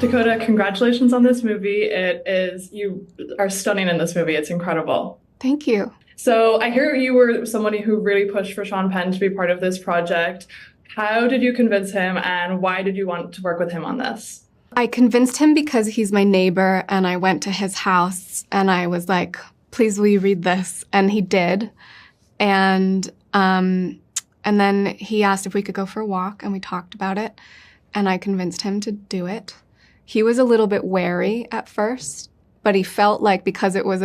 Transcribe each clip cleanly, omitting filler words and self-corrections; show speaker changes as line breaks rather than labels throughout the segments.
Dakota, congratulations on this movie. You are stunning in this movie. It's incredible.
Thank you.
So I hear you were somebody who really pushed for Sean Penn to be part of this project. How did you convince him, and why did you want to work with him on this?
I convinced him because he's my neighbor, and I went to his house and I was like, please, will you read this? And he did. And then he asked if we could go for a walk, and we talked about it, and I convinced him to do it. He was a little bit wary at first, but he felt like because it was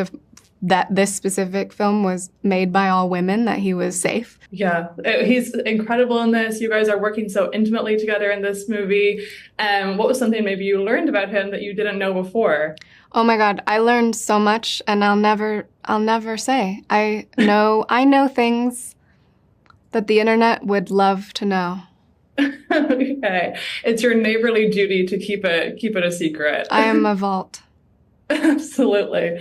that this specific film was made by all women, that he was safe.
Yeah, he's incredible in this. You guys are working so intimately together in this movie. What was something maybe you learned about him that you didn't know before?
Oh my God, I learned so much, and I'll never say. I know things that the internet would love to know.
Okay, it's your neighborly duty to keep it a secret.
I am a vault.
Absolutely.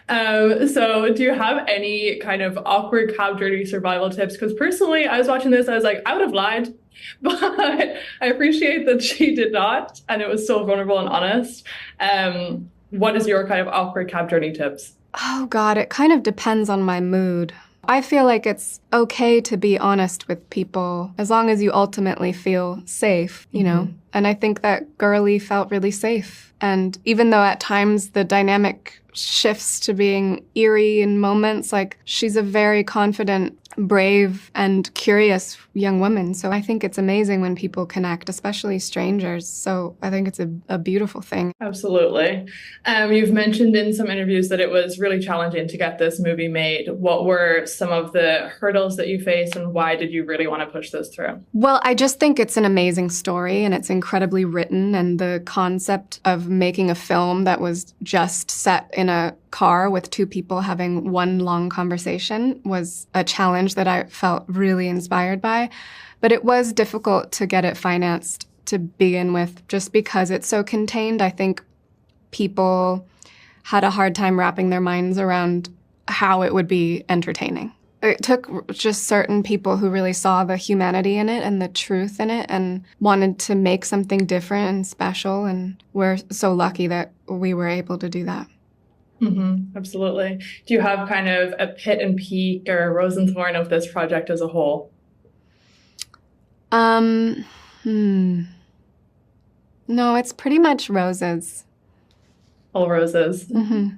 So do you have any kind of awkward cab journey survival tips? Because personally, I was watching this, I was like, I would have lied, but I appreciate that she did not, and it was so vulnerable and honest. What is your kind of awkward cab journey tips?
Oh God, it kind of depends on my mood. I feel like it's okay to be honest with people as long as you ultimately feel safe, you know? And I think that Girly felt really safe. And even though at times the dynamic shifts to being eerie in moments, like she's a very confident, brave, and curious young woman. So I think it's amazing when people connect, especially strangers. So I think it's a beautiful thing.
Absolutely. You've mentioned in some interviews that it was really challenging to get this movie made. What were some of the hurdles that you faced, and why did you really want to push this through?
Well, I just think it's an amazing story, and it's incredibly written, and the concept of making a film that was just set in a car with two people having one long conversation was a challenge that I felt really inspired by. But it was difficult to get it financed to begin with, just because it's so contained. I think people had a hard time wrapping their minds around how it would be entertaining. It took just certain people who really saw the humanity in it and the truth in it and wanted to make something different and special, and we're so lucky that we were able to do that.
Absolutely. Do you have kind of a pit and peak or rose and thorn of this project as a whole?
No, it's pretty much roses.
All roses. You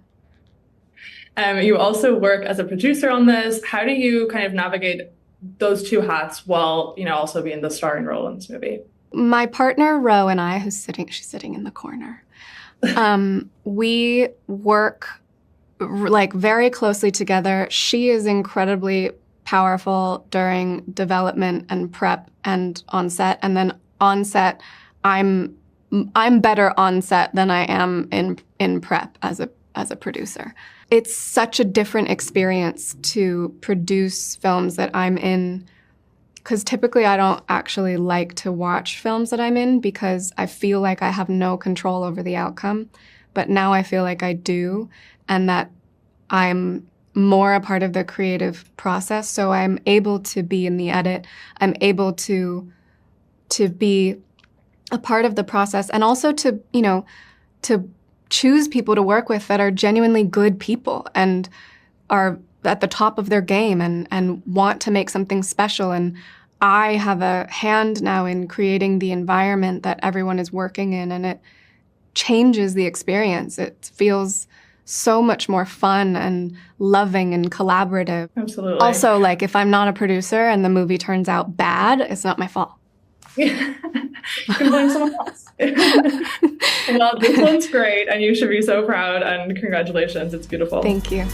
also work as a producer on this. How do you kind of navigate those two hats while, also being the starring role in this movie?
My partner, Ro, and I, she's sitting in the corner. We work like very closely together. She is incredibly powerful during development and prep and on set. And then on set, I'm better on set than I am in prep as a producer. It's such a different experience to produce films that I'm in, because typically I don't actually like to watch films that I'm in because I feel like I have no control over the outcome. But now I feel like I do, and that I'm more a part of the creative process. So I'm able to be in the edit. I'm able to be a part of the process, and also to choose people to work with that are genuinely good people and are at the top of their game and want to make something special. And I have a hand now in creating the environment that everyone is working in, and it changes the experience. It feels so much more fun and loving and collaborative.
Absolutely.
Also, like, if I'm not a producer and the movie turns out bad, it's not my fault.
You can blame someone else. Well, this one's great, and you should be so proud, and congratulations. It's beautiful.
Thank you.